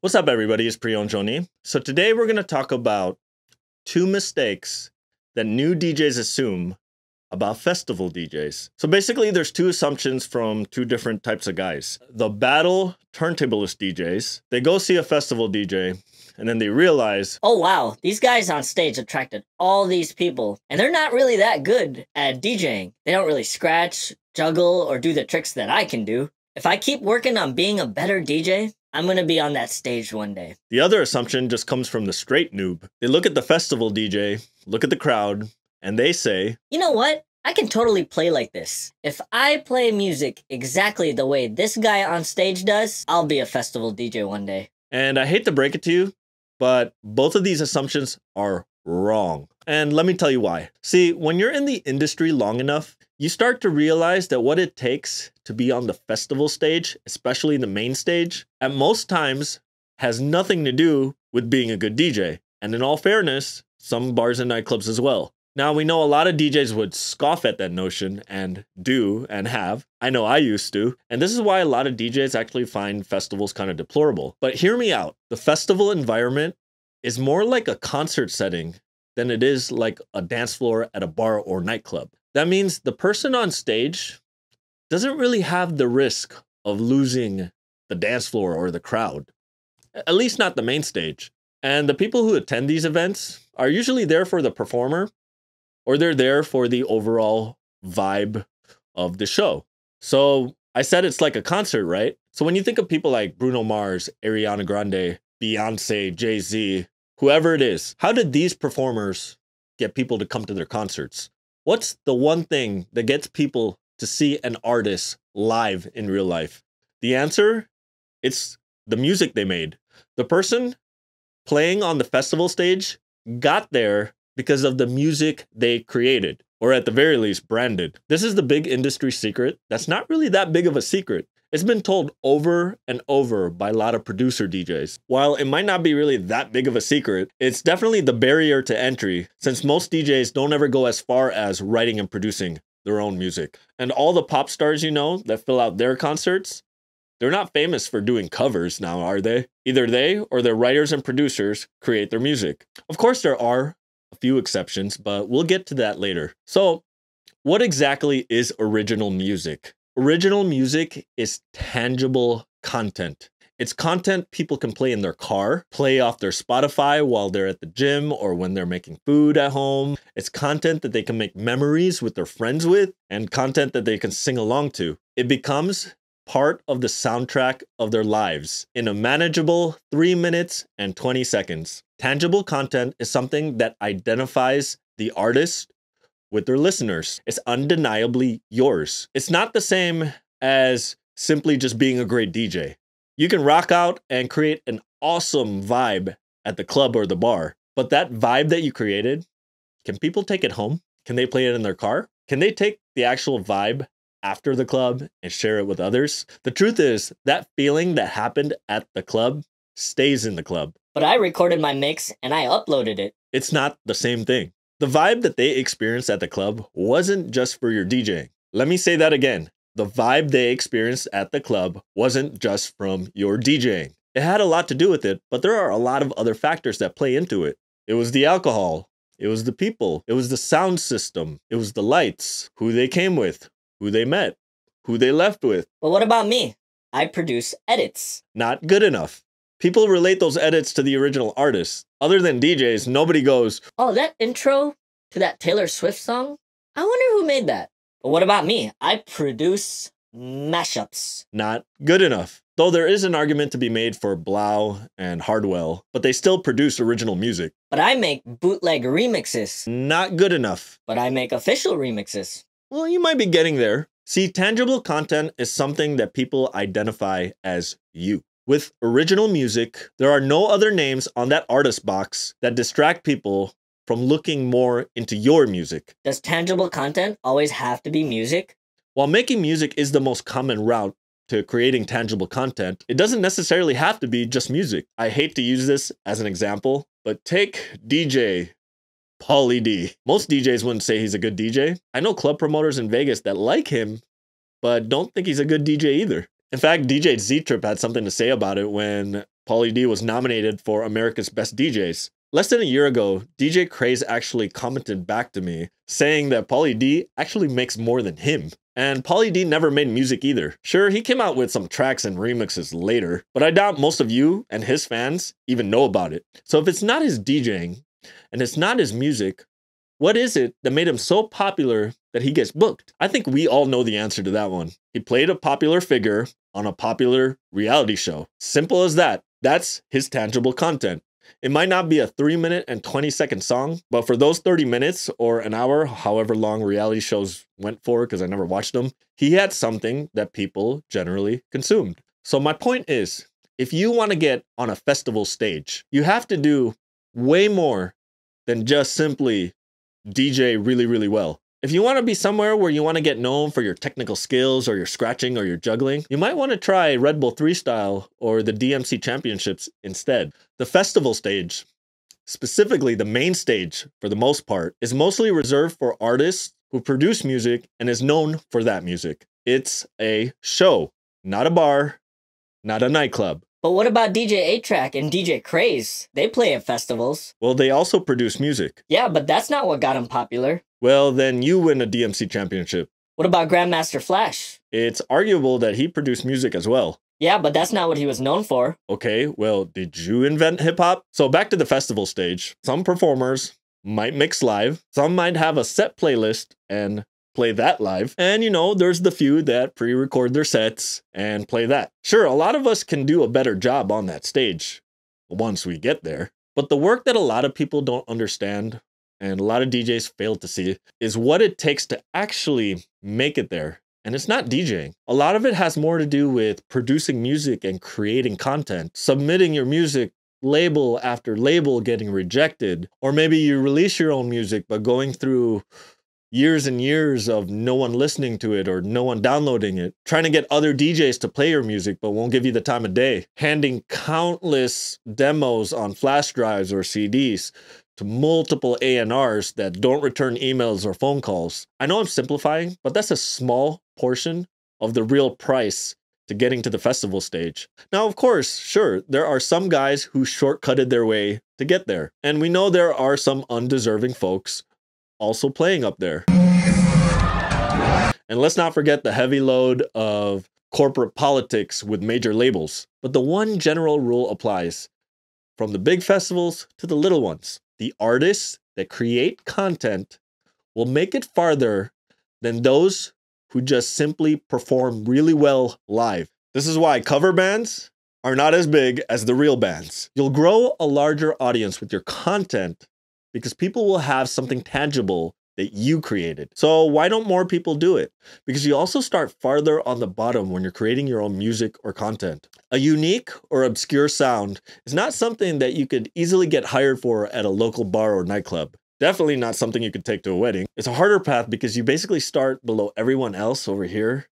What's up, everybody? It's Priyo and Joni. So today we're going to talk about 2 mistakes that new DJs assume about festival DJs. So basically, there's 2 assumptions from 2 different types of guys. The battle turntablist DJs, they go see a festival DJ, and then they realize, oh wow, these guys on stage attracted all these people, and they're not really that good at DJing. They don't really scratch, juggle, or do the tricks that I can do. If I keep working on being a better DJ, I'm gonna be on that stage one day. The other assumption just comes from the straight noob. They look at the festival DJ, look at the crowd, and they say, you know what? I can totally play like this. If I play music exactly the way this guy on stage does, I'll be a festival DJ one day. And I hate to break it to you, but both of these assumptions are wrong. And let me tell you why. See, when you're in the industry long enough, you start to realize that what it takes to be on the festival stage, especially the main stage, at most times has nothing to do with being a good DJ. And in all fairness, some bars and nightclubs as well. Now, we know a lot of DJs would scoff at that notion and do and have. I know I used to. And this is why a lot of DJs actually find festivals kind of deplorable. But hear me out. The festival environment is more like a concert setting than it is like a dance floor at a bar or nightclub. That means the person on stage doesn't really have the risk of losing the dance floor or the crowd, at least not the main stage. And the people who attend these events are usually there for the performer, or they're there for the overall vibe of the show. So I said it's like a concert, right? So when you think of people like Bruno Mars, Ariana Grande, Beyonce, Jay-Z, whoever it is, how did these performers get people to come to their concerts? What's the one thing that gets people to see an artist live in real life? The answer, it's the music they made. The person playing on the festival stage got there because of the music they created, or at the very least, branded. This is the big industry secret. That's not really that big of a secret. It's been told over and over by a lot of producer DJs. While it might not be really that big of a secret, it's definitely the barrier to entry, since most DJs don't ever go as far as writing and producing their own music. And all the pop stars you know that fill out their concerts, they're not famous for doing covers now, are they? Either they or their writers and producers create their music. Of course, there are a few exceptions, but we'll get to that later. So, what exactly is original music? Original music is tangible content. It's content people can play in their car, play off their Spotify while they're at the gym or when they're making food at home. It's content that they can make memories with their friends with, and content that they can sing along to. It becomes part of the soundtrack of their lives in a manageable 3 minutes and 20 seconds. Tangible content is something that identifies the artist with their listeners. It's undeniably yours. It's not the same as simply just being a great DJ. You can rock out and create an awesome vibe at the club or the bar, but that vibe that you created, can people take it home? Can they play it in their car? Can they take the actual vibe after the club and share it with others? The truth is, that feeling that happened at the club stays in the club. But I recorded my mix and I uploaded it. It's not the same thing. The vibe that they experienced at the club wasn't just for your DJing. Let me say that again. The vibe they experienced at the club wasn't just from your DJing. It had a lot to do with it, but there are a lot of other factors that play into it. It was the alcohol. It was the people. It was the sound system. It was the lights, who they came with, who they met, who they left with. But what about me? I produce edits. Not good enough. People relate those edits to the original artist. Other than DJs, nobody goes, oh, that intro to that Taylor Swift song? I wonder who made that. But what about me? I produce mashups. Not good enough. Though there is an argument to be made for Blau and Hardwell, but they still produce original music. But I make bootleg remixes. Not good enough. But I make official remixes. Well, you might be getting there. See, tangible content is something that people identify as you. With original music, there are no other names on that artist box that distract people from looking more into your music. Does tangible content always have to be music? While making music is the most common route to creating tangible content, it doesn't necessarily have to be just music. I hate to use this as an example, but take DJ Pauly D. Most DJs wouldn't say he's a good DJ. I know club promoters in Vegas that like him, but don't think he's a good DJ either. In fact, DJ Z-Trip had something to say about it when Pauly D was nominated for America's Best DJs. Less than a year ago, DJ Craze actually commented back to me saying that Pauly D actually makes more than him. And Pauly D never made music either. Sure, he came out with some tracks and remixes later, but I doubt most of you and his fans even know about it. So if it's not his DJing and it's not his music, what is it that made him so popular that he gets booked? I think we all know the answer to that one. He played a popular figure on a popular reality show. Simple as that. That's his tangible content. It might not be a 3-minute and 20-second song, but for those 30 minutes or an hour, however long reality shows went for, because I never watched them, he had something that people generally consumed. So my point is, if you want to get on a festival stage, you have to do way more than just simply DJ really, really well. If you want to be somewhere where you want to get known for your technical skills or your scratching or your juggling, you might want to try Red Bull 3 style or the DMC championships instead. The festival stage, specifically the main stage for the most part, is mostly reserved for artists who produce music and is known for that music. It's a show, not a bar, not a nightclub. But what about DJ A-Trak and DJ Craze? They play at festivals. Well, they also produce music. Yeah, but that's not what got him popular. Well, then you win a DMC championship. What about Grandmaster Flash? It's arguable that he produced music as well. Yeah, but that's not what he was known for. Okay, well, did you invent hip-hop? So back to the festival stage. Some performers might mix live. Some might have a set playlist and play that live. And you know, there's the few that pre-record their sets and play that. Sure, a lot of us can do a better job on that stage once we get there. But the work that a lot of people don't understand and a lot of DJs fail to see is what it takes to actually make it there. And it's not DJing. A lot of it has more to do with producing music and creating content, submitting your music label after label getting rejected, or maybe you release your own music but going through years and years of no one listening to it or no one downloading it, trying to get other DJs to play your music but won't give you the time of day, handing countless demos on flash drives or CDs to multiple A&Rs that don't return emails or phone calls. I know I'm simplifying, but that's a small portion of the real price to getting to the festival stage. Now, of course, sure, there are some guys who shortcutted their way to get there. And we know there are some undeserving folks also playing up there. And let's not forget the heavy load of corporate politics with major labels. But the one general rule applies from the big festivals to the little ones. The artists that create content will make it farther than those who just simply perform really well live. This is why cover bands are not as big as the real bands. You'll grow a larger audience with your content because people will have something tangible that you created. So why don't more people do it? Because you also start farther on the bottom when you're creating your own music or content. A unique or obscure sound is not something that you could easily get hired for at a local bar or nightclub. Definitely not something you could take to a wedding. It's a harder path because you basically start below everyone else over here,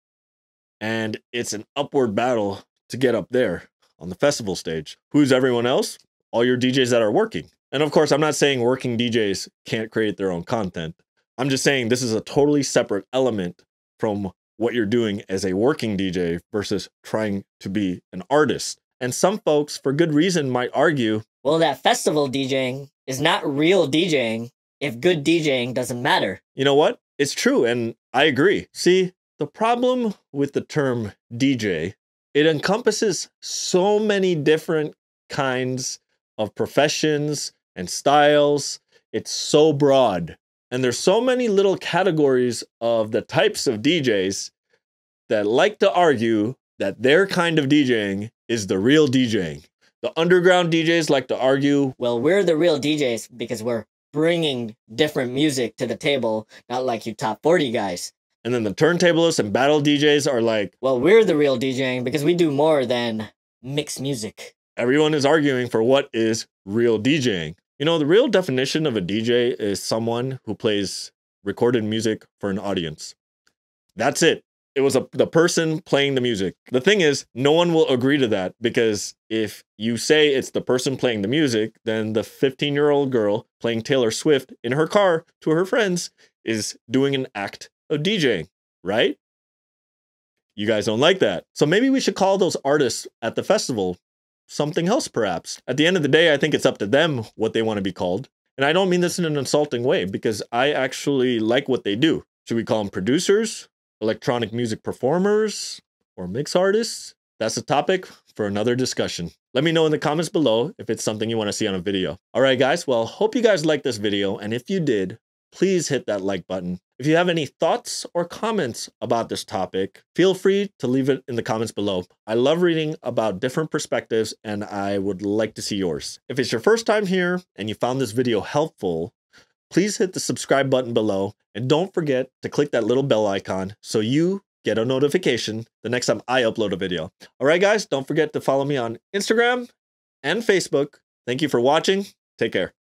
and it's an upward battle to get up there on the festival stage. Who's everyone else? All your DJs that are working. And of course, I'm not saying working DJs can't create their own content. I'm just saying this is a totally separate element from what you're doing as a working DJ versus trying to be an artist. And some folks, for good reason, might argue, well, that festival DJing is not real DJing if good DJing doesn't matter. You know what? It's true, and I agree. See, the problem with the term DJ, it encompasses so many different kinds of professions and styles. It's so broad. And there's so many little categories of the types of DJs that like to argue that their kind of DJing is the real DJing. The underground DJs like to argue, well, we're the real DJs because we're bringing different music to the table, not like you top 40 guys. And then the turntablists and battle DJs are like, well, we're the real DJing because we do more than mix music. Everyone is arguing for what is real DJing. You know, the real definition of a DJ is someone who plays recorded music for an audience. That's it. It was the person playing the music. The thing is, no one will agree to that because if you say it's the person playing the music, then the 15-year-old girl playing Taylor Swift in her car to her friends is doing an act of DJing, right? You guys don't like that. So maybe we should call those artists at the festival something else perhaps. At the end of the day, I think it's up to them what they want to be called. And I don't mean this in an insulting way because I actually like what they do. Should we call them producers, electronic music performers, or mix artists? That's a topic for another discussion. Let me know in the comments below if it's something you want to see on a video. All right, guys. Well, hope you guys liked this video. And if you did, please hit that like button. If you have any thoughts or comments about this topic, feel free to leave it in the comments below. I love reading about different perspectives and I would like to see yours. If it's your first time here and you found this video helpful, please hit the subscribe button below and don't forget to click that little bell icon so you get a notification the next time I upload a video. All right, guys, don't forget to follow me on Instagram and Facebook. Thank you for watching. Take care.